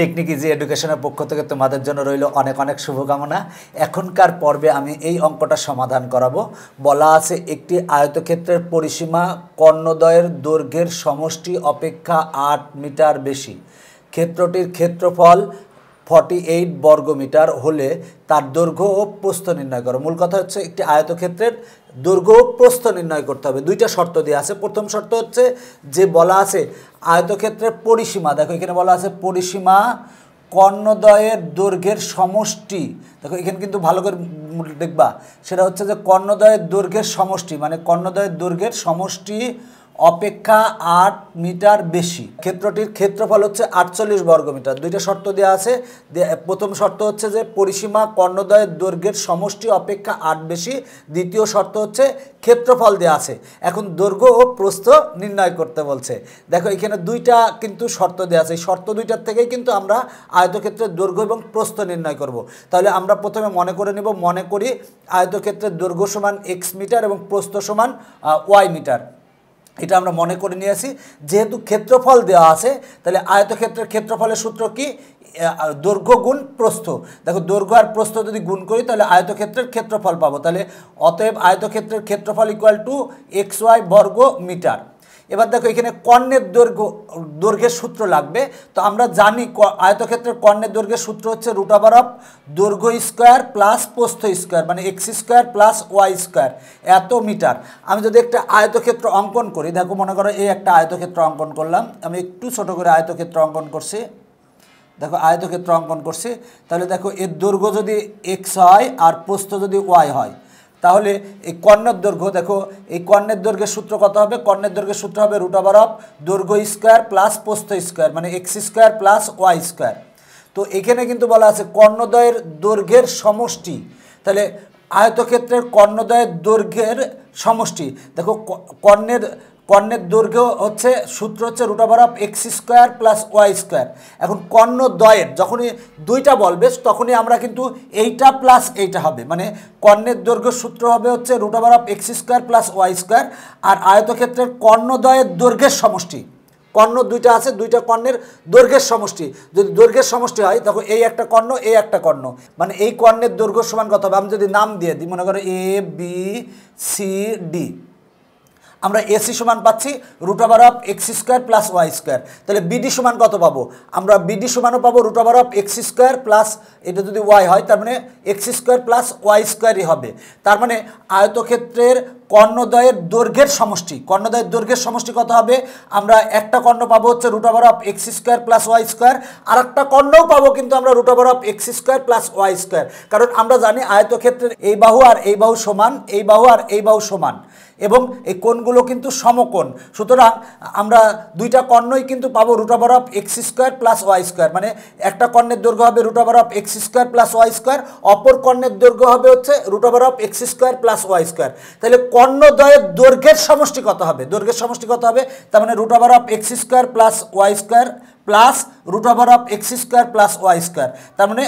Technique easy এডুকেশনের পক্ষ থেকে তোমাদের জন্য রইল অনেক অনেক শুভকামনা। এখনকার পর্বে আমি এই অঙ্কটা সমাধান করাবো। বলা আছে একটি আয়তক্ষেত্রের পরিসীমা কর্ণদ্বয়ের দৈর্ঘ্যের সমষ্টি অপেক্ষা 8 মিটার বেশি। ক্ষেত্রটির ক্ষেত্রফল 48 বর্গমিটার হলে তার দৈর্ঘ্য ও প্রস্থ নির্ণয় করো। মূল কথা হচ্ছে একটি আয়তক্ষেত্রের দৈর্ঘ্য ও প্রস্থ নির্ণয় করতে হবে। দুইটা শর্ত দেওয়া আছে। প্রথম শর্ত হচ্ছে যে বলা আছে আয়তক্ষেত্রের পরিসীমা, দেখো এখানে বলা আছে পরিসীমা কর্ণদ্বয়ের দৈর্ঘ্যের সমষ্টি। দেখো এখানে কিন্তু ভালো করে দেখবা, সেটা হচ্ছে যে কর্ণদ্বয়ের দৈর্ঘ্যের সমষ্টি, মানে কর্ণদ্বয়ের দৈর্ঘ্যের সমষ্টি অপেক্ষা 8 মিটার বেশি। ক্ষেত্রটির ক্ষেত্রফল হচ্ছে 48 বর্গমিটার। দুইটা শর্ত দেওয়া আছে। প্রথম শর্ত হচ্ছে যে পরিসীমা কর্ণদ্বয়ের দৈর্ঘ্যের সমষ্টি অপেক্ষা 8 বেশি। দ্বিতীয় শর্ত হচ্ছে ক্ষেত্রফল দেওয়া আছে। এখন দৈর্ঘ্য ও প্রস্থ নির্ণয় করতে বলছে। দেখো এখানে দুইটা কিন্তু শর্ত দেওয়া আছে। এই শর্ত দুইটার থেকেই কিন্তু আমরা আয়তক্ষেত্রের দৈর্ঘ্য এবং প্রস্থ নির্ণয় করব। তাহলে আমরা প্রথমে মনে করে নিব, মনে করি আয়তক্ষেত্রের দৈর্ঘ্য সমান x মিটার এবং প্রস্থ সমান y মিটার। এটা আমরা মনে করে নিয়ে আসি। যেহেতু ক্ষেত্রফল দেওয়া আছে, তাহলে আয়তক্ষেত্রের ক্ষেত্রফলের সূত্র কি? দৈর্ঘ্য গুণ প্রস্থ। দেখো দৈর্ঘ্য আর প্রস্থ যদি গুণ করি তাহলে আয়তক্ষেত্রের ক্ষেত্রফল পাবো। তাহলে অতএব আয়তক্ষেত্রের ক্ষেত্রফল ইকুয়াল টু xy বর্গ মিটার। এবার দেখো এখানে কর্ণের দৈর্ঘ্যের সূত্র লাগবে। তো আমরা জানি আয়তক্ষেত্রের কর্ণের দৈর্ঘ্যের সূত্র হচ্ছে √ অফ দৈর্ঘ্য স্কোয়ার প্লাস প্রস্থ স্কোয়ার, মানে x square plus Y square, এত মিটার। আমি যদি একটা আয়তক্ষেত্র অঙ্কন করি, দেখো মনে করো এই একটা আয়তক্ষেত্র অঙ্কন করলাম। আমি একটু ছোট করে আয়তক্ষেত্র অঙ্কন করছি। দেখো আয়তক্ষেত্র অঙ্কন করছি, তাহলে দেখো এর দৈর্ঘ্য যদি x হয় আর প্রস্থ যদি y হয়, তাহলে এই কর্ণের দৈর্ঘ্য, দেখো এই কর্ণের দৈর্ঘ্যের সূত্র কত হবে? কর্ণের দৈর্ঘ্যের সূত্র হবে √ অফ দৈর্ঘ্য স্কোয়ার প্লাস প্রস্থ স্কোয়ার, মানে x square plus Y square. তো এখানে কিন্তু বলা আছে কর্ণদ্বয়ের দৈর্ঘ্যের সমষ্টি। তাহলে আয়তক্ষেত্রের কর্ণদ্বয়ের দৈর্ঘ্যের সমষ্টি, দেখো কর্ণের দৈর্ঘ্য হচ্ছে সূত্র হচ্ছে √ of x square plus Y square. এখন কর্ণদ্বয়ের যখনই দুইটা বলবে তখনই আমরা কিন্তু এইটা প্লাস এইটা হবে, মানে কর্ণের দৈর্ঘ্য সূত্র হবে হচ্ছে √ of x square plus Y square. আর আয়তক্ষেত্রের কর্ণদ্বয়ের দৈর্ঘ্যের সমষ্টি, কর্ণ দুইটা আছে, দুইটা কর্ণের দৈর্ঘ্যের সমষ্টি। যদি দৈর্ঘ্যের সমষ্টি হয় তখন এই একটা কর্ণ এই একটা কর্ণ, মানে এই কর্ণের দৈর্ঘ্য সমান কত হবে? আমি যদি নাম দিয়ে দিই, মনে করো ABCD, আমরা AC সমান পাচ্ছি √ of x square plus Y square. তাহলে BD সমান কত পাবো? আমরা BD সমানও পাবো √ অফ x স্কোয়ার প্লাস, এটা যদি y হয় তার মানে x স্কোয়ার প্লাস ওয়াই স্কোয়ারই হবে। তার মানে আয়তক্ষেত্রের কর্ণদ্বয়ের দৈর্ঘ্যের সমষ্টি, কর্ণদ্বয়ের দৈর্ঘ্যের সমষ্টি কত হবে? আমরা একটা কর্ণ পাবো হচ্ছে √ of x square plus Y square, আর একটা কর্ণও পাবো কিন্তু আমরা √ of x square plus Y square. কারণ আমরা জানি আয়তক্ষেত্রের এই বাহু আর এই বাহু সমান, এই বাহু আর এই বাহু সমান, এবং এই কোণগুলো কিন্তু সমকোণ। সুতরাং আমরা দুইটা কর্ণই কিন্তু পাবো √ of x square plus Y square, মানে একটা কর্ণের দৈর্ঘ্য হবে √ of x square plus Y square, অপর কর্ণের দৈর্ঘ্য হবে হচ্ছে √ of x square plus Y square. তাহলে কর্ণদ্বয়ের দৈর্ঘ্যের সমষ্টি কত হবে? দৈর্ঘ্যের সমষ্টি কত হবে? তার মানে √ of x square plus Y square plus √ of x square plus Y square. তার মানে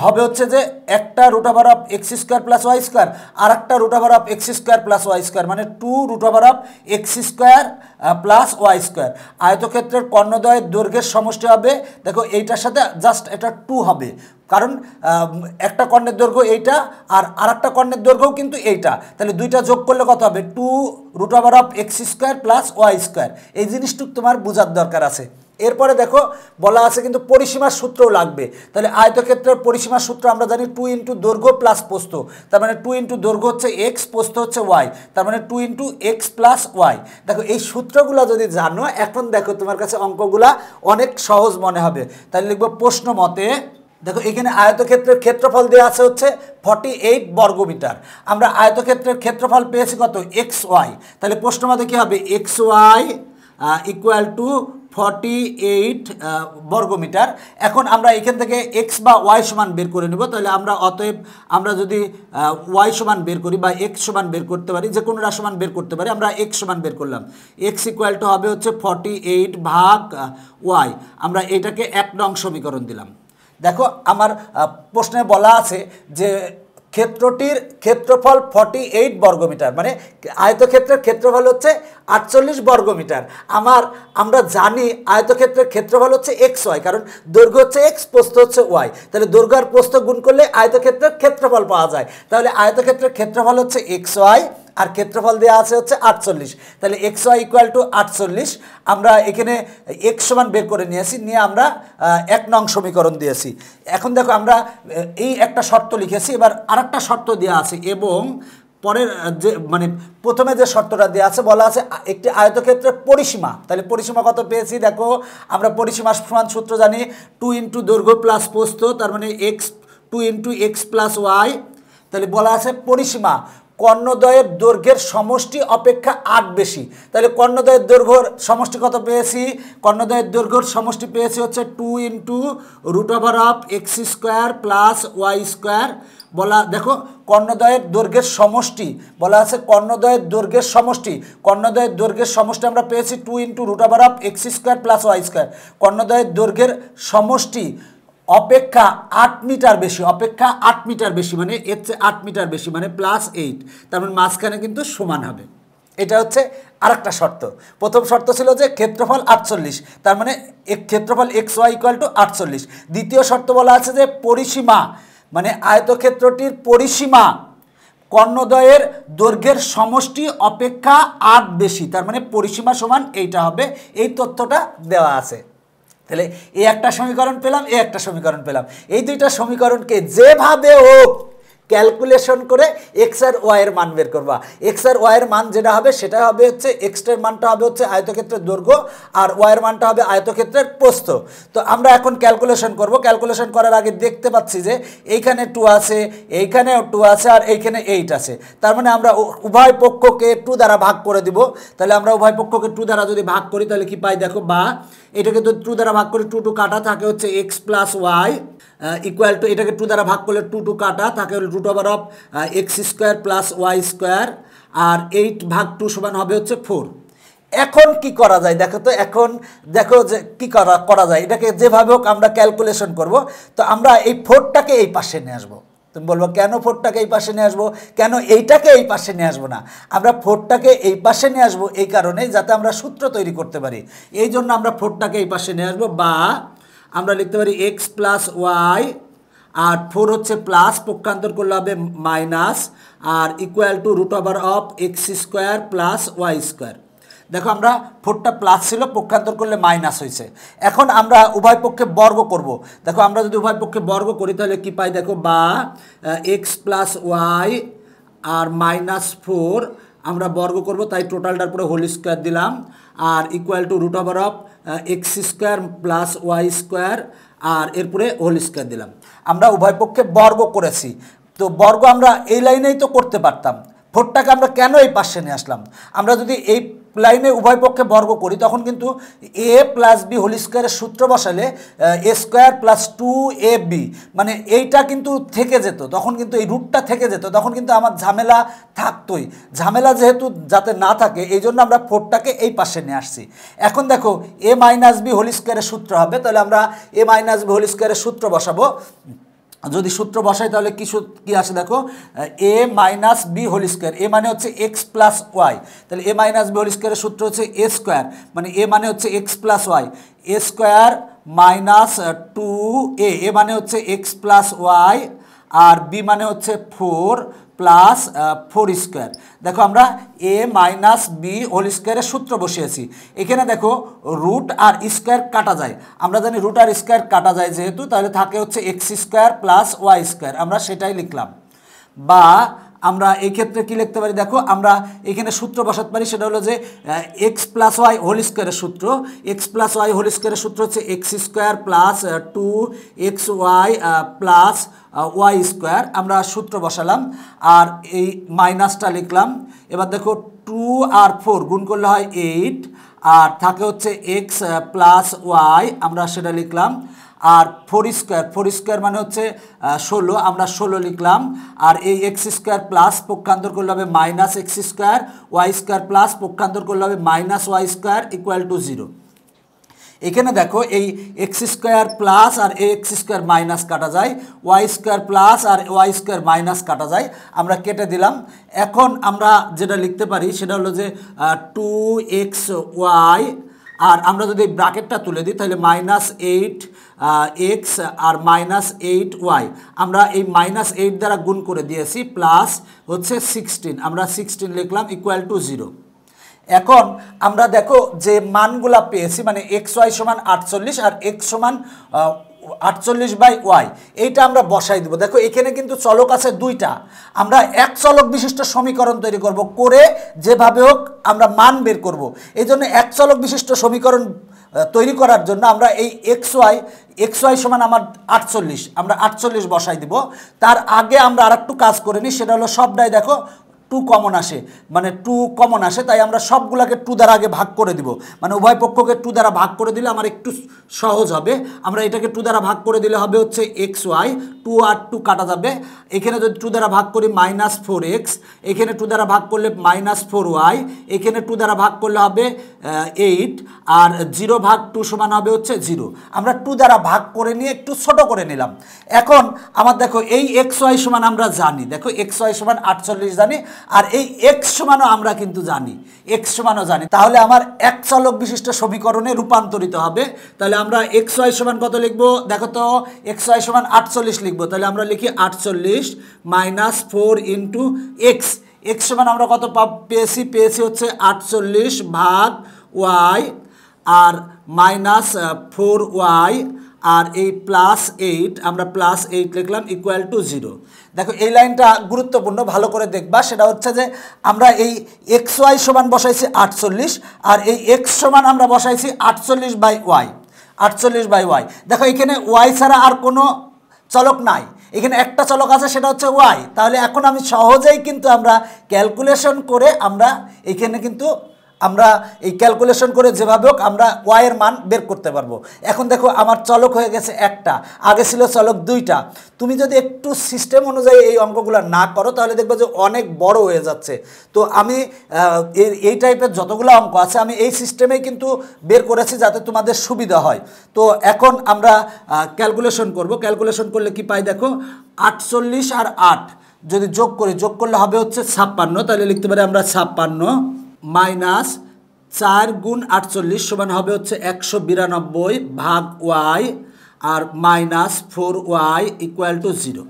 হবে হচ্ছে যে একটা √ of x square plus Y square আর একটা √ of x square plus Y square, মানে 2 √ of x square plus Y square. আয়তক্ষেত্রের কর্ণদ্বয়ের দৈর্ঘ্যের সমষ্টি হবে, দেখো এইটার সাথে জাস্ট এটা 2 হবে, কারণ একটা কর্ণের দৈর্ঘ্য এইটা আর আরেকটা কর্ণের দৈর্ঘ্যও কিন্তু এইটা। তাহলে দুইটা যোগ করলে কত হবে? 2 √ of x square plus Y square. এই জিনিসটুকু তোমার বোঝার দরকার আছে। এরপরে দেখো বলা আছে কিন্তু পরিসীমার সূত্রও লাগবে। তাহলে আয়তক্ষেত্রের পরিসীমার সূত্র আমরা জানি 2 × দৈর্ঘ্য প্লাস প্রস্থ। তার মানে 2 × দৈর্ঘ্য হচ্ছে x, প্রস্থ হচ্ছে y, তার মানে 2 × x প্লাস ওয়াই। দেখো এই সূত্রগুলো যদি জানো, এখন দেখো তোমার কাছে অঙ্কগুলা অনেক সহজ মনে হবে। তাহলে লিখবো প্রশ্ন মতে, দেখো এখানে আয়তক্ষেত্রের ক্ষেত্রফল দেওয়া আছে হচ্ছে 48 বর্গমিটার। আমরা আয়তক্ষেত্রের ক্ষেত্রফল পেয়েছি কত? xy। তাহলে প্রশ্ন মতে কী হবে? xy ইকুয়াল টু 48 বর্গমিটার। এখন আমরা এখান থেকে x বা y সমান বের করে নেব। তাহলে আমরা অতএব আমরা যদি y সমান বের করি বা x সমান বের করতে পারি, যে কোনো রাশি সমান বের করতে পারি, আমরা x সমান বের করলাম। x ইকুয়াল টু হবে হচ্ছে 48 ভাগ y। আমরা এটাকে 1 নং সমীকরণ দিলাম। দেখো আমার প্রশ্নে বলা আছে যে ক্ষেত্রটির ক্ষেত্রফল 48 বর্গমিটার, মানে আয়তক্ষেত্রের ক্ষেত্রফল হচ্ছে 48 বর্গমিটার। আমরা জানি আয়তক্ষেত্রের ক্ষেত্রফল হচ্ছে এক্স ওয়াই, কারণ দৈর্ঘ্য হচ্ছে এক্স, প্রস্থ হচ্ছে ওয়াই। তাহলে দৈর্ঘ্য আর প্রস্থ গুণ করলে আয়তক্ষেত্রের ক্ষেত্রফল পাওয়া যায়। তাহলে আয়তক্ষেত্রের ক্ষেত্রফল হচ্ছে এক্স ওয়াই আর ক্ষেত্রফল দেওয়া আছে হচ্ছে 48। তাহলে এক্স ওয়াই ইকুয়াল টু 48। আমরা এখানে এক্স সমান বের করে নিয়েছি, নিয়ে আমরা 1 নং সমীকরণ দিয়েছি। এখন দেখো আমরা এই একটা শর্ত লিখেছি, এবার আরেকটা শর্ত দেওয়া আছে এবং পরের যে মানে প্রথমে যে শর্তটা দেওয়া আছে বলা আছে একটি আয়তক্ষেত্রের পরিসীমা। তাহলে পরিসীমা কত পেয়েছি দেখো, আমরা পরিসীমা সমান সূত্র জানি 2 ইন্টু দৈর্ঘ্য প্লাস প্রস্থ, তার মানে x 2 into x plus y. তাহলে বলা আছে পরিসীমা কর্ণদ্বয়ের দৈর্ঘ্যের সমষ্টি অপেক্ষা 8 বেশি। তাহলে কর্ণদ্বয়ের দৈর্ঘ্যর সমষ্টি কত পেয়েছি, কর্ণদ্বয়ের দৈর্ঘ্যর সমষ্টি পেয়েছি হচ্ছে 2 into root over of x square plus Y square. বলা দেখো কর্ণদ্বয়ের দৈর্ঘ্যের সমষ্টি বলা আছে, কর্ণদ্বয়ের দৈর্ঘ্যের সমষ্টি, কর্ণদ্বয়ের দৈর্ঘ্যের সমষ্টি আমরা পেয়েছি 2 into root over of x square plus Y square. কর্ণদ্বয়ের দৈর্ঘ্যের সমষ্টি অপেক্ষা 8 মিটার বেশি, অপেক্ষা 8 মিটার বেশি, মানে এর চেয়ে 8 মিটার বেশি, মানে +8। তার মানে মাঝখানে কিন্তু সমান হবে। এটা হচ্ছে আরেকটা শর্ত। প্রথম শর্ত ছিল যে ক্ষেত্রফল 48, তার মানে ক্ষেত্রফল এক্স ওয়াই ইকুয়াল টু 48। দ্বিতীয় শর্ত বলা আছে যে পরিসীমা, মানে আয়তক্ষেত্রটির পরিসীমা কর্ণদ্বয়ের দৈর্ঘ্যের সমষ্টি অপেক্ষা 8 বেশি, তার মানে পরিসীমা সমান এইটা হবে। এই তথ্যটা দেওয়া আছে। তাহলে এই একটা সমীকরণ পেলাম, এই একটা সমীকরণ পেলাম। এই দুইটা সমীকরণকে যেভাবে হোক ক্যালকুলেশন করে এক্স আর ওয়াই এর মান বের করবা। এক্স আর ওয়াই এর মান যেটা হবে সেটা হবে হচ্ছে এক্স এর মানটা হবে হচ্ছে আয়তক্ষেত্রের দৈর্ঘ্য আর ওয়াই এর মানটা হবে আয়তক্ষেত্রের প্রস্থ। তো আমরা এখন ক্যালকুলেশন করব। ক্যালকুলেশন করার আগে দেখতে পাচ্ছি যে এইখানে 2 আছে, এইখানেও 2 আছে আর এইখানে 8 আছে। তার মানে আমরা উভয় পক্ষকে 2 দ্বারা ভাগ করে দিব। তাহলে আমরা উভয় পক্ষকে 2 দ্বারা যদি ভাগ করি তাহলে কি পাই দেখো, বা এটাকে তো 2 দ্বারা ভাগ করে 2 কাটা থাকে হচ্ছে X plus Y equal to, এটাকে 2 দ্বারা ভাগ করলে 2 কাটা থাকে root over of x square plus Y square, আর 8 ভাগ 2 সমান হবে হচ্ছে 4। এখন কি করা যায় দেখো তো, এখন দেখো যে কি করা যায়। এটাকে যেভাবে হোক আমরা ক্যালকুলেশন করব। তো আমরা এই 4টাকে এই পাশে নিয়ে আসবো। তুমি বলবো কেন 4টাকে এই পাশে নিয়ে আসবো, কেন এইটাকে এই পাশে নিয়ে আসবো না? আমরা 4টাকে এই পাশে নিয়ে আসবো এই কারণে যাতে আমরা সূত্র তৈরি করতে পারি। এই জন্য আমরা 4টাকে এই পাশে নিয়ে আসবো, বা আমরা লিখতে পারি এক্স প্লাস ওয়াই, আর 4 হচ্ছে প্লাস, পক্ষান্তর করলে হবে মাইনাস, আর equal to root over of x square plus Y square. দেখো আমরা 4টা প্লাস ছিল, পক্ষান্তর করলে মাইনাস হয়েছে। এখন আমরা উভয় পক্ষে বর্গ করব। দেখো আমরা যদি উভয় পক্ষে বর্গ করি তাহলে কি পাই দেখো, বা এক্স প্লাস ওয়াই আর -4 আমরা বর্গ করব, তাই টোটালটার পরে হোল স্কোয়ার দিলাম, আর equal to root over of x square plus Y square, আর এরপরে হোল স্কোয়ার দিলাম। আমরা উভয় পক্ষে বর্গ করেছি। তো বর্গ আমরা এই লাইনেই তো করতে পারতাম। 4টাকে আমরা কেন এই পাশে নিয়ে আসলাম? আমরা যদি এই লাইনে উভয় পক্ষে বর্গ করি তখন কিন্তু এ প্লাস বি হোল স্কোয়ারের সূত্র বসালে এ স্কোয়ার প্লাস 2ab, মানে এইটা কিন্তু থেকে যেত, তখন কিন্তু এই রুটটা থেকে যেত, তখন কিন্তু আমার ঝামেলা থাকতোই। ঝামেলা যেহেতু যাতে না থাকে এই জন্য আমরা 4টাকে এই পাশে নিয়ে আসছি। এখন দেখো এ মাইনাস বি হোল স্কোয়ারের সূত্র হবে, তাহলে আমরা এ মাইনাস বি হোল স্কোয়ারের সূত্র বসাবো। যদি সূত্র বসাই তাহলে কি আসে দেখো, এ মাইনাস বি হোল স্কোয়ার, এ মানে হচ্ছে এক্স প্লাস ওয়াই, তাহলে এ মাইনাস বি হোল স্কোয়ারের সূত্র হচ্ছে এ স্কোয়ার, মানে এ মানে হচ্ছে এক্স প্লাস ওয়াই, এ স্কোয়ার মাইনাস 2a, এ মানে হচ্ছে এক্স প্লাস ওয়াই, আর বি মানে হচ্ছে 4 প্লাস 4 স্কোয়ার। দেখো আমরা এ মাইনাস বি হোল স্কোয়ারের সূত্র বসিয়েছি। এখানে দেখো রুট আর স্কোয়ার কাটা যায়, আমরা জানি রুট আর স্কোয়ার কাটা যায় যেহেতু, তাহলে থাকে হচ্ছে x square plus Y square, আমরা সেটাই লিখলাম। বা আমরা এই ক্ষেত্রে কি লিখতে পারি দেখো, আমরা এখানে সূত্র বসাতে পারি, সেটা হলো যে এক্স প্লাস ওয়াই হোল স্কোয়ারের সূত্র, এক্স প্লাস ওয়াই হোল স্কোয়ারের সূত্র হচ্ছে x square plus 2xy plus Y square, আমরা সূত্র বসালাম আর এই মাইনাসটা লিখলাম। এবার দেখো 2 আর 4 গুণ করলে হয় 8, আর থাকে হচ্ছে এক্স প্লাস ওয়াই, আমরা সেটা লিখলাম, আর 4 স্কোয়ার মানে হচ্ছে 16, আমরা 16 লিখলাম, আর এই এক্স স্কোয়ার প্লাস পক্ষান্তর করলে হবে minus x square, y square plus পক্ষান্তর করলে হবে minus y square equal to 0। এখানে দেখো এই এক্স স্কোয়ার প্লাস আর এক্স স্কোয়ার মাইনাস কাটা যায়, ওয়াই স্কোয়ার প্লাস আর ওয়াই স্কোয়ার মাইনাস কাটা যায়, আমরা কেটে দিলাম। এখন আমরা যেটা লিখতে পারি সেটা হলো যে 2xy, আর আমরা যদি ব্র্যাকেটটা তুলে দিই তাহলে -8x আর -8y, আমরা এই -8 দ্বারা গুণ করে দিয়েছি, প্লাস হচ্ছে 16, আমরা 16 লিখলাম ইকুয়াল টু 0। এখন আমরা দেখো যে মানগুলা পেয়েছি, মানে এক্স ওয়াই সমান 48 আর এক্স সমান 48/y, এইটা আমরা বসাই দেবো। দেখো এখানে কিন্তু চলক আছে দুইটা, আমরা এক চলক বিশিষ্ট সমীকরণ তৈরি করব, করে যেভাবে হোক আমরা মান বের করব। এই জন্য এক চলক বিশিষ্ট সমীকরণ তৈরি করার জন্য আমরা এই এক্স ওয়াই সমান আমার 48, আমরা 48 বসাই দিব। তার আগে আমরা আর একটু কাজ করে নিই, সেটা হলো সবটাই দেখো 2 কমন আসে, মানে 2 কমন আসে, তাই আমরা সবগুলোকে 2 দ্বারা আগে ভাগ করে দিব, মানে উভয় পক্ষকে 2 দ্বারা ভাগ করে দিলে আমার একটু সহজ হবে। আমরা এটাকে 2 দ্বারা ভাগ করে দিলে হবে হচ্ছে এক্স ওয়াই, 2 আর 2 কাটা যাবে। এখানে যদি 2 দ্বারা ভাগ করি -4x, এখানে 2 দ্বারা ভাগ করলে -4y, এখানে 2 দ্বারা ভাগ করলে হবে 8, আর 0 ভাগ 2 সমান হবে হচ্ছে 0। আমরা 2 দ্বারা ভাগ করে নিয়ে একটু ছোট করে নিলাম। এখন আমার দেখো এই এক্স ওয়াই সমান আমরা জানি, দেখো এক্স ওয়াই সমান 48 জানি, আর এই এক্স সমানও আমরা কিন্তু জানি, এক্স সমানও জানি। তাহলে আমার এক চলক বিশিষ্ট সমীকরণে রূপান্তরিত হবে। তাহলে আমরা এক্স ওয়াই সমান কত লিখবো, দেখো তো এক্স ওয়াই সমান 48 লিখবো। তাহলে আমরা লিখি 48 -4 ইন্টু এক্স, এক্স সমান আমরা কত পেয়েছি হচ্ছে 48 ভাগ ওয়াই, আর -4y, আর এই +8, আমরা +8 লিখলাম ইকুয়াল টু 0। দেখো এই লাইনটা গুরুত্বপূর্ণ, ভালো করে দেখবা। সেটা হচ্ছে যে আমরা এই এক্স ওয়াই সমান বসাইছি 48, আর এই এক্স সমান আমরা বসাইছি 48/y, 48/y। দেখো এখানে ওয়াই ছাড়া আর কোনো চলক নাই, এখানে একটা চলক আছে, সেটা হচ্ছে ওয়াই। তাহলে এখন আমি সহজেই কিন্তু আমরা ক্যালকুলেশন করে আমরা এখানে কিন্তু আমরা এই ক্যালকুলেশন করে যেভাবে হোক আমরা ওয়াইয়ের মান বের করতে পারবো। এখন দেখো আমার চলক হয়ে গেছে একটা, আগে ছিল চলক দুইটা। তুমি যদি একটু সিস্টেম অনুযায়ী এই অঙ্কগুলো না করো তাহলে দেখবে যে অনেক বড় হয়ে যাচ্ছে। তো আমি এই টাইপের যতগুলো অঙ্ক আছে আমি এই সিস্টেমেই কিন্তু বের করেছি যাতে তোমাদের সুবিধা হয়। তো এখন আমরা ক্যালকুলেশন করব। ক্যালকুলেশন করলে কি পাই দেখো, 48 আর 8 যদি যোগ করলে হবে হচ্ছে 56। তাহলে লিখতে পারি আমরা 56 -4 গুণ 48 সমান হবে হচ্ছে 192 ভাগ Y, R -4y equal to 0।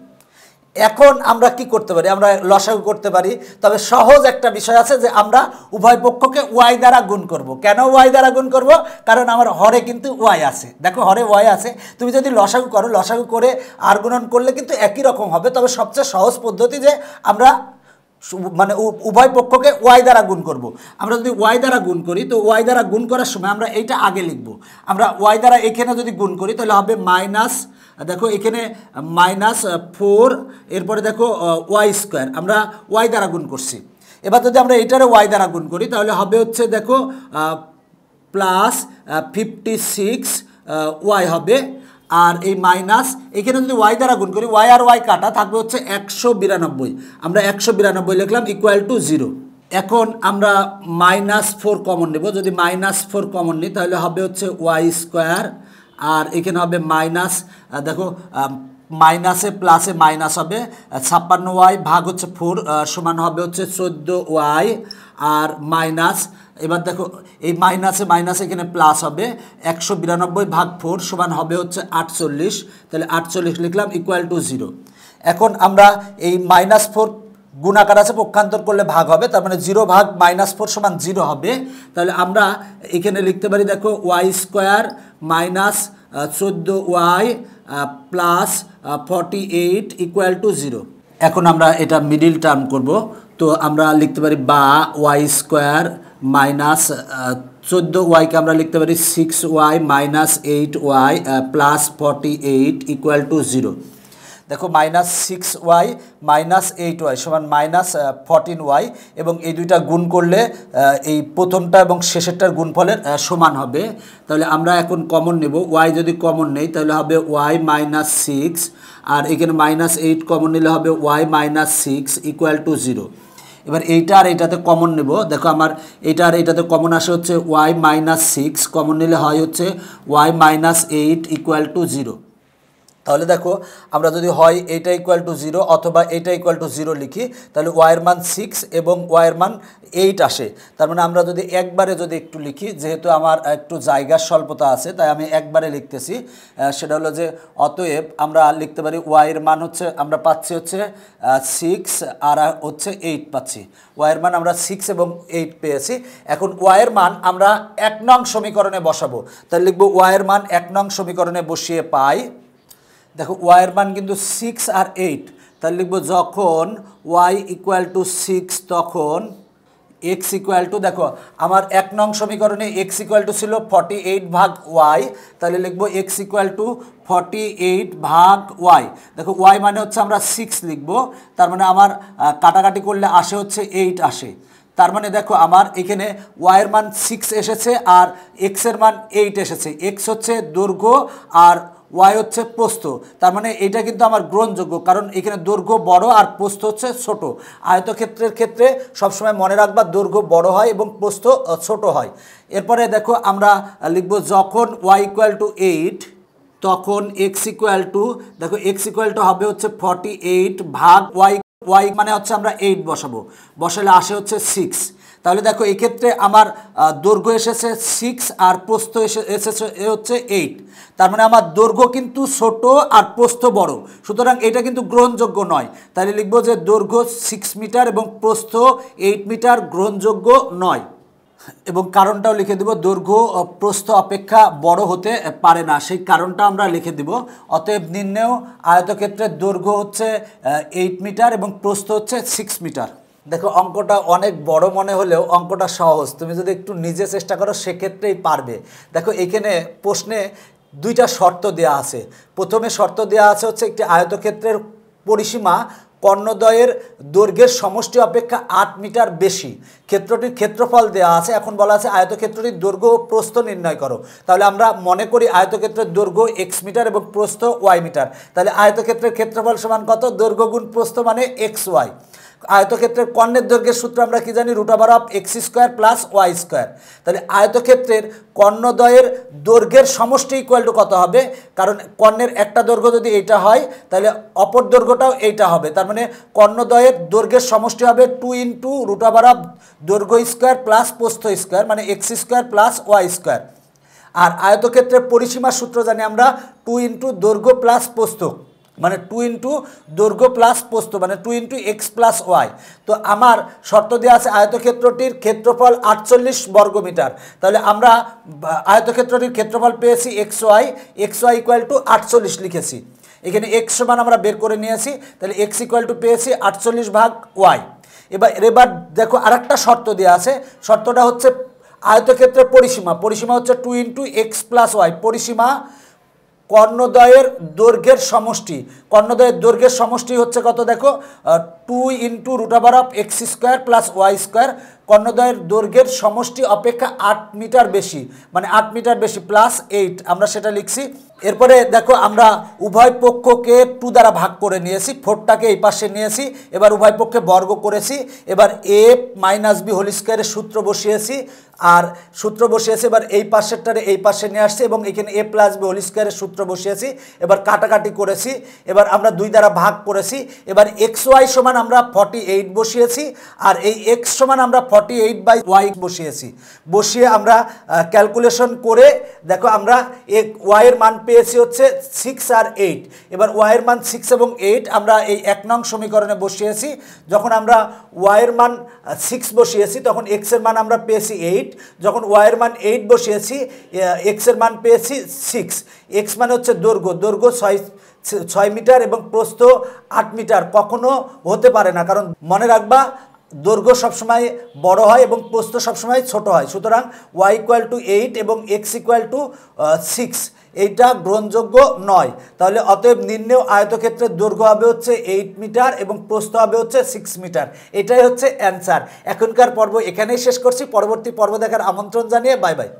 এখন আমরা কি করতে পারি, আমরা লসাগু করতে পারি। তবে সহজ একটা বিষয় আছে যে আমরা উভয় পক্ষকে ওয়াই দ্বারা গুণ করব। কেন ওয়াই দ্বারা গুণ করব, কারণ আমার হরে কিন্তু ওয়াই আছে। দেখো হরে ওয়াই আছে, তুমি যদি লসাগু করো, লসাগু করে আর গুণন করলে কিন্তু একই রকম হবে। তবে সবচেয়ে সহজ পদ্ধতি যে আমরা মানে উভয় পক্ষকে ওয়াই দ্বারা গুণ করব। আমরা যদি ওয়াই দ্বারা গুণ করি, তো ওয়াই দ্বারা গুণ করার সময় আমরা এইটা আগে লিখব। আমরা ওয়াই দ্বারা এখানে যদি গুণ করি তাহলে হবে মাইনাস, দেখো এখানে -4, এরপরে দেখো ওয়াই স্কোয়ার, আমরা ওয়াই দ্বারা গুণ করছি। এবার যদি আমরা এটারে ওয়াই দ্বারা গুণ করি তাহলে হবে হচ্ছে দেখো +56 ওয়াই হবে, আর এই মাইনাস এখানে যদি ওয়াই দ্বারা গুণ করি, ওয়াই আর ওয়াই কাটা থাকবে হচ্ছে 192, আমরা 192 লিখলাম ইকুয়াল টু 0। এখন আমরা -4 কমন নেব। যদি -4 কমন নিই তাহলে হবে হচ্ছে ওয়াই স্কোয়ার, আর এখানে হবে মাইনাস, দেখো মাইনাসে প্লাসে মাইনাস হবে, 56y ভাগ হচ্ছে 4 সমান হবে হচ্ছে 14y, আর মাইনাস, এবার দেখো এই মাইনাসে মাইনাসে এখানে প্লাস হবে, 192 ভাগ 4 সমান হবে হচ্ছে 48। তাহলে 48 লিখলাম ইকুয়াল টু 0। এখন আমরা এই -4 গুণাকার আছে, পক্ষান্তর করলে ভাগ হবে, তার মানে 0 ভাগ -4 সমান 0 হবে। তাহলে আমরা এখানে লিখতে পারি দেখো y square -14y plus 48 equal to 0। এখন আমরা এটা মিডিল টার্ম করব। তো আমরা লিখতে পারি বা ওয়াই স্কোয়ার -14yকে আমরা লিখতে পারি 6y -8y plus 48 equal to 0। দেখো -6y -8y সমান -14y, এবং এই দুইটা গুণ করলে এই প্রথমটা এবং শেষেরটার গুণফলের সমান হবে। তাহলে আমরা এখন কমন নেব। y যদি কমন নেই তাহলে হবে y -6, আর এখানে -8 কমন নিলে হবে y -6 ইকুয়াল টু 0। এবার এইটা আর এইটাতে কমন নেব। দেখো আমার এইটা আর এইটাতে কমন আসে হচ্ছে ওয়াই মাইনাস সিক্স, কমন নিলে হয় হচ্ছে y minus eight equal to zero. তাহলে দেখো আমরা যদি হয় এইটা ইকুয়াল টু জিরো অথবা এইটা ইকুয়াল টু জিরো লিখি, তাহলে ওয়াইয়ের মান সিক্স এবং ওয়াইয়ের মান এইট আসে। তার মানে আমরা যদি একবারে যদি একটু লিখি, যেহেতু আমার একটু জায়গার স্বল্পতা আছে তাই আমি একবারে লিখতেছি। সেটা হলো যে অতএব আমরা লিখতে পারি ওয়াইয়ের মান হচ্ছে আমরা পাচ্ছি হচ্ছে সিক্স আর হচ্ছে এইট পাচ্ছি। ওয়াইয়ের মান আমরা সিক্স এবং এইট পেয়েছি। এখন ওয়াইয়ের মান আমরা 1 নং সমীকরণে বসাবো। তাহলে লিখবো ওয়াইয়ের মান 1 নং সমীকরণে বসিয়ে পাই, দেখো ওয়াইয়ের মান কিন্তু সিক্স আর এইট। তাহলে লিখবো যখন ওয়াই ইকুয়াল টু সিক্স তখন এক্স ইকুয়াল টু, দেখো আমার 1 নং সমীকরণে এক্স ইকুয়াল টু ছিল 48 ভাগ ওয়াই, তাহলে লিখবো এক্স ইকুয়াল টু 48 ভাগ ওয়াই। দেখো ওয়াই মানে হচ্ছে আমরা 6 লিখবো, তার মানে আমার কাটাকাটি করলে আসে হচ্ছে 8 আসে। তার মানে দেখো আমার এখানে ওয়াইয়ের মান 6 এসেছে আর এক্সের মান 8 এসেছে। এক্স হচ্ছে দৈর্ঘ্য আর ওয়াই হচ্ছে প্রস্থ। তার মানে এটা কিন্তু আমার গ্রহণযোগ্য, কারণ এখানে দৈর্ঘ্য বড় আর প্রস্থ হচ্ছে ছোট। আয়তক্ষেত্রের ক্ষেত্রে সবসময় মনে রাখবা দৈর্ঘ্য বড় হয় এবং প্রস্থ ছোট হয়। এরপরে দেখো আমরা লিখব যখন ওয়াই ইকুয়াল টু এইট তখন এক্স ইকুয়াল টু, দেখো এক্স ইকুয়াল টু হবে হচ্ছে 48 ভাগ ওয়াই। ওয়াই মানে হচ্ছে আমরা 8 বসাবো, বসালে আসে হচ্ছে 6। তাহলে দেখো এক্ষেত্রে আমার দৈর্ঘ্য এসেছে 6 আর প্রস্থ এসেছে হচ্ছে 8। তার মানে আমার দৈর্ঘ্য কিন্তু ছোট আর প্রস্থ বড়, সুতরাং এটা কিন্তু গ্রহণযোগ্য নয়। তাহলে লিখবো যে দৈর্ঘ্য 6 মিটার এবং প্রস্থ 8 মিটার গ্রহণযোগ্য নয়। এবং কারণটাও লিখে দেব, দৈর্ঘ্য প্রস্থ অপেক্ষা বড় হতে পারে না, সেই কারণটা আমরা লিখে দিব। অতএব নির্ণেয় আয়তক্ষেত্রের দৈর্ঘ্য হচ্ছে 8 মিটার এবং প্রস্থ হচ্ছে 6 মিটার। দেখো অঙ্কটা অনেক বড় মনে হলেও অঙ্কটা সহজ, তুমি যদি একটু নিজে চেষ্টা করো সেক্ষেত্রেই পারবে। দেখো এখানে প্রশ্নে 2টা শর্ত দেওয়া আছে। প্রথমে শর্ত দেওয়া আছে হচ্ছে একটি আয়তক্ষেত্রের পরিসীমা কর্ণদ্বয়ের দৈর্ঘ্যের সমষ্টি অপেক্ষা 8 মিটার বেশি, ক্ষেত্রটির ক্ষেত্রফল দেওয়া আছে। এখন বলা আছে আয়তক্ষেত্রটির দৈর্ঘ্য ও প্রস্থ নির্ণয় করো। তাহলে আমরা মনে করি আয়তক্ষেত্রের দৈর্ঘ্য এক্স মিটার এবং প্রস্থ ওয়াই মিটার। তাহলে আয়তক্ষেত্রের ক্ষেত্রফল সমান কত? দৈর্ঘ্য গুণ প্রস্থ মানে এক্স ওয়াই। আয়তক্ষেত্রের কর্ণের দৈর্ঘ্যের সূত্র আমরা কি জানি? √(x² + y²। তাহলে আয়তক্ষেত্রের কর্ণদ্বয়ের দৈর্ঘ্যের সমষ্টি ইকুয়াল টু কত হবে? কারণ কর্ণের একটা দৈর্ঘ্য যদি এইটা হয় তাহলে অপর দৈর্ঘ্যটাও এইটা হবে। তার মানে কর্ণদ্বয়ের দৈর্ঘ্যের সমষ্টি হবে 2 × দৈর্ঘ্য² প্লাস প্রস্থ স্কোয়ার মানে x² + y²। আর আয়তক্ষেত্রের পরিসীমার সূত্র জানি আমরা 2 × দৈর্ঘ্য প্লাস প্রস্থ মানে 2 × দৈর্ঘ্য প্লাস প্রস্থ মানে 2 × x + y। তো আমার শর্ত দেওয়া আছে আয়তক্ষেত্রটির ক্ষেত্রফল 48 বর্গমিটার। তাহলে আমরা আয়তক্ষেত্রটির ক্ষেত্রফল পেয়েছি xy = 48 লিখেছি। এখানে x সমান আমরা বের করে নিয়েছি, তাহলে x = পেয়েছি 48 ভাগ y। এবার দেখো আরেকটা শর্ত দেওয়া আছে, শর্তটা হচ্ছে আয়তক্ষেত্রের পরিসীমা হচ্ছে 2 × x + y। পরিসীমা কর্ণদ্বয়ের দৈর্ঘ্যের সমষ্টি, কর্ণদ্বয়ের দৈর্ঘ্যের সমষ্টি হচ্ছে কত? দেখো 2 × x² + y²। কর্ণদ্বয়ের দৈর্ঘ্যের সমষ্টি অপেক্ষা 8 মিটার বেশি মানে 8 মিটার বেশি +8 আমরা সেটা লিখছি। এরপরে দেখো আমরা উভয় পক্ষকে 2 দ্বারা ভাগ করে নিয়েছি, 4টাকে এই পাশে নিয়েছি, এবার উভয় পক্ষে বর্গ করেছি। এবার a - b² এর সূত্র বসিয়েছি আর সূত্র বসিয়েছি। এবার এই পাশেরটারে এই পাশে নিয়ে আসছি এবং এখানে a + b² এর সূত্র বসিয়েছি। এবার কাটাকাটি করেছি, এবার আমরা 2 দ্বারা ভাগ করেছি। এবার xy সমান আমরা 48 বসিয়েছি আর এই x সমান আমরা 48/y বসিয়েছি। বসিয়ে আমরা ক্যালকুলেশন করে দেখো আমরা y এর মান পেয়েছি হচ্ছে 6 আর 8। এবার y এর মান 6 এবং 8 আমরা এই 1 নং সমীকরণে বসিয়েছি। যখন আমরা y এর মান 6 বসিয়েছি তখন x এর মান আমরা পেয়েছি 8। যখন y এর মান 8 বসিয়েছি x এর মান পেয়েছি 6। x মানে হচ্ছে দৈর্ঘ্য 6 মিটার এবং প্রস্থ 8 মিটার কখনো হতে পারে না, কারণ মনে রাখবা দৈর্ঘ্য সবসময় বড় হয় এবং প্রস্থ সবসময় ছোট হয়। সুতরাং y = 8 এবং x = 6 এইটা গ্রহণযোগ্য নয়। তাহলে অতএব নির্ণেয় আয়তক্ষেত্রের দৈর্ঘ্য হবে হচ্ছে 8 মিটার এবং প্রস্থ হবে হচ্ছে 6 মিটার। এটাই হচ্ছে অ্যান্সার। এখনকার পর্ব এখানেই শেষ করছি। পরবর্তী পর্ব দেখার আমন্ত্রণ জানিয়ে বাই বাই।